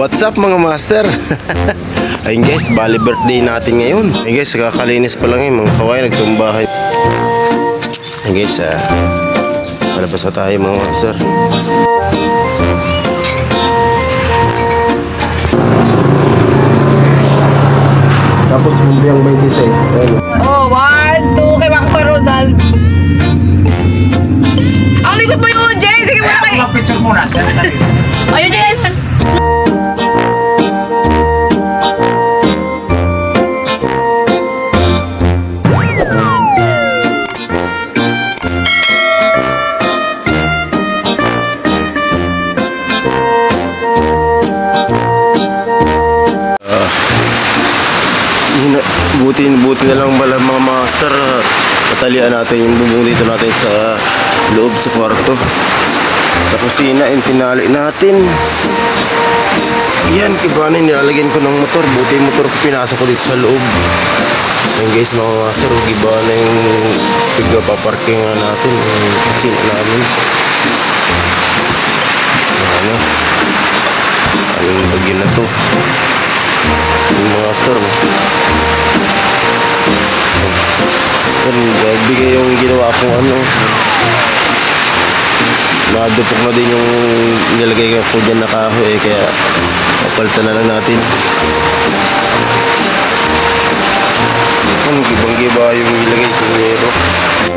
What's up mga master? Ayun guys, bali birthday natin ngayon. Ayun guys, kakalinis pa lang yung mga kaway, nagtumbahan. Ayun guys, palabas na tayo mga master. Tapos bumbi ang 26. Ayun. Oh, 1, 2, kay Mako Ronald. Ang likod mo yun, Jay! Sige muna kayo! Mga picture muna. Ayun, Jay! Buti na lang pala mga master, natalian natin yung bubong dito natin sa loob sa kwarto, sa kusina, yung tinali natin. Yan, iba na yung nilalagyan ko ng motor. Buti yung motor ko pinasok ko dito sa loob. Yan guys mga master, iba na yung pagpaparkingan natin, yung kusina namin. Ano anong bagyan na to yung mga master, no? Yan, bigay yung ginawa kong ano, nadupok na din yung nilagay ko dyan na kahoy, kaya papalitan na lang natin. Ano, gibang-giba yung nilagay ko nero.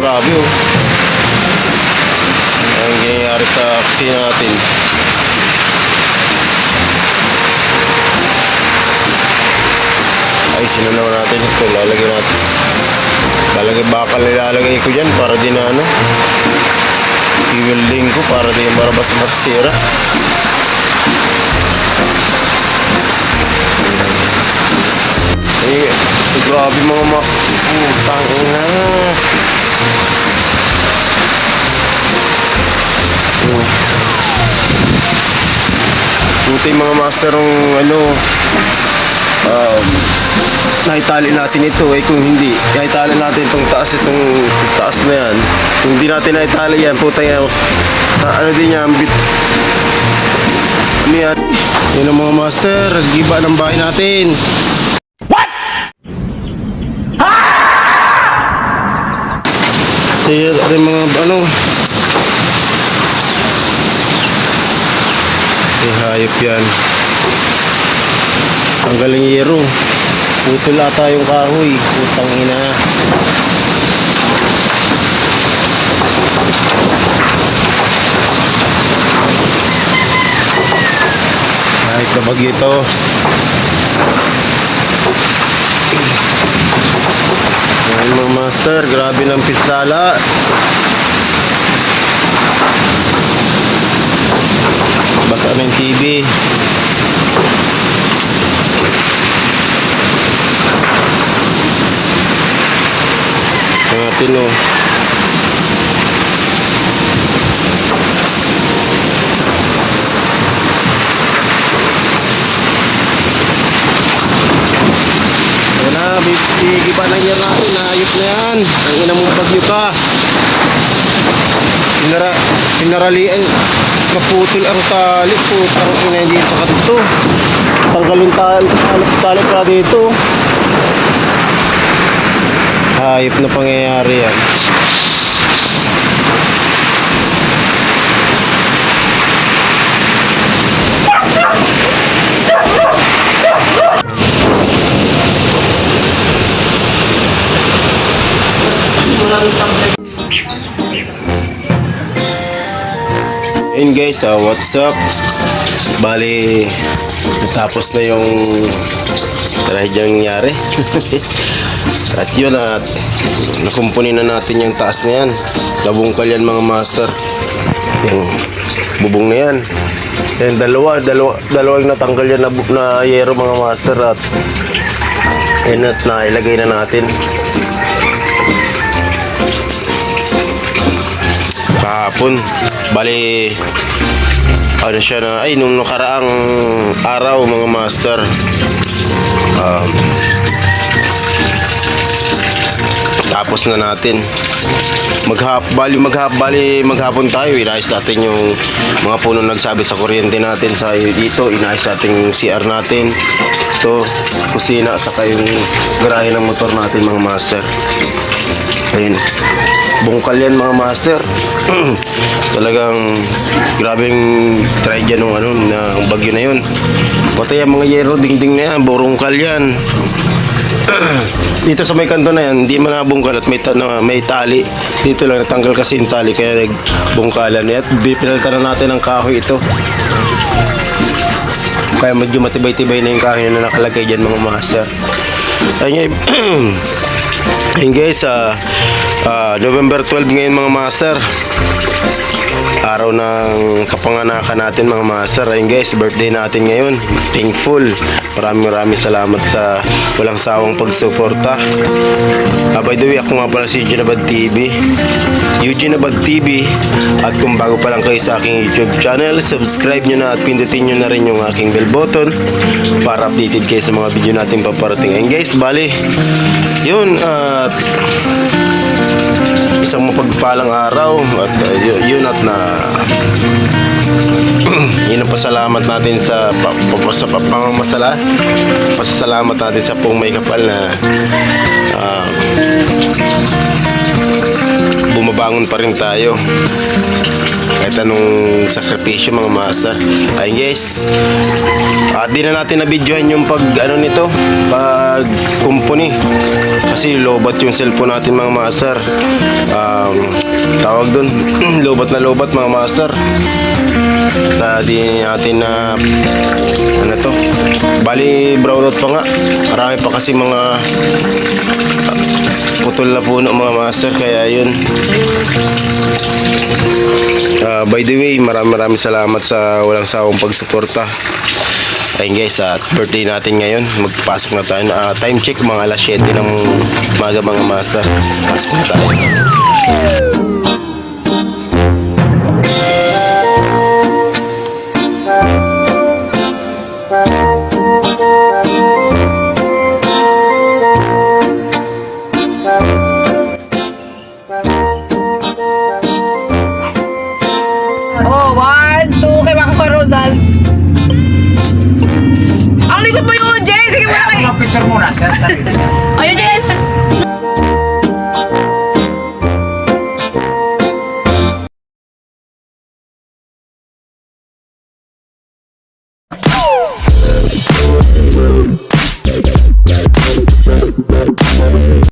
Grabe oh. Ang nangyayari sa kusina natin. Ay, sinanaw natin ito, lalagay natin. Bakal nilalagay ko dyan para din ano, i-welding ko para din basta masisira. Eh, grabe mga putang ina. Buti mga master ng ano, naitali natin ito kung hindi naitali natin itong taas na yan, kung hindi natin naitali yan, puta yan, ano din yan, ano yan, yun ang mga master, giba ng bahay natin. What? Kasi rin mga ano, hayop yan, ang galing yero. Putol ata yung kahoy, putang ina. Kahit kabag ito. Ayan mga master, grabe ng pinsala. Basa na yung TV. Natin oh. Ayan na, giba na yan natin, naayos na yan. Ang ina mong bagyo ka. Pinaralian, kaputol ang tali, putang ina din sa kanto. Tanggalin tali pa dito. Hayop na pangyayari yan. Ayun guys, what's up? Bali, natapos na yung trahedyang nangyari. At yun, nakumpunin na natin yung taas na yan. Nabungkal yan mga master. Yung bubong na yan. Yan, dalawang natanggal yan na yero mga master. At yun, at nailagay na natin. Kahapon, bali, ano siya na, ay nung nakaraang araw mga master, tapos na natin. Maghapon tayo, inayos natin yung mga puno nagsabi sa kuryente natin sa dito, inayos natin yung CR natin. Ito, kusina at saka yung garahe ng motor natin mga master. Ayun. Bungkal yan mga master. Talagang grabing try dyan nung bagyo na yun. Pati yung mga yero dingding na yan, burungkal yan. Dito sa may kanto na yan, hindi man nabungkal at may tali. Dito lang natanggal kasi yung tali kaya nagbungkalan. At pinalitan na natin ang kahoy ito. Kaya medyo matibay-tibay na yung kahoy na nakalagay dyan mga master. Ayun ayun guys, November 12 ngayon mga master. Araw ng kapanganakan natin mga master. Ayun guys, birthday natin ngayon. Thankful. Maraming salamat sa walang sawang pagsuporta. By the way, ako nga pala si Eugene Abad TV. Eugene Abad TV. At kung bago pa lang kayo sa aking YouTube channel, subscribe nyo na at pindutin nyo na rin yung aking bell button para updated kayo sa mga video natin paparating. Ayun guys, bali. Yun, at isang mapagpalang araw at yun at na yun ang pasalamat natin sa pangmasala. Pasalamat natin sa pong may kapal na bumabangon pa rin tayo kahit anong sakripisyo mga master. Ayun guys, at di na natin na-videohan yung pag kumpuni kasi lobat yung cellphone natin mga master. Tawag dun lobat na lobat mga master na di natin na bali brownout pa nga, marami pa kasi mga putol na puno mga master, kaya yun. By the way, maraming salamat sa walang sawang pagsuporta. Ayun guys, at birthday natin ngayon, magpasok na tayo. Time check mga alas 7 ng umaga mga master. Pasok na tayo. Oh, 1, 2, kay Mako Ronald. Ang likod mo yun, Jay! Sige muna kayo! Picture muna, siya sarili.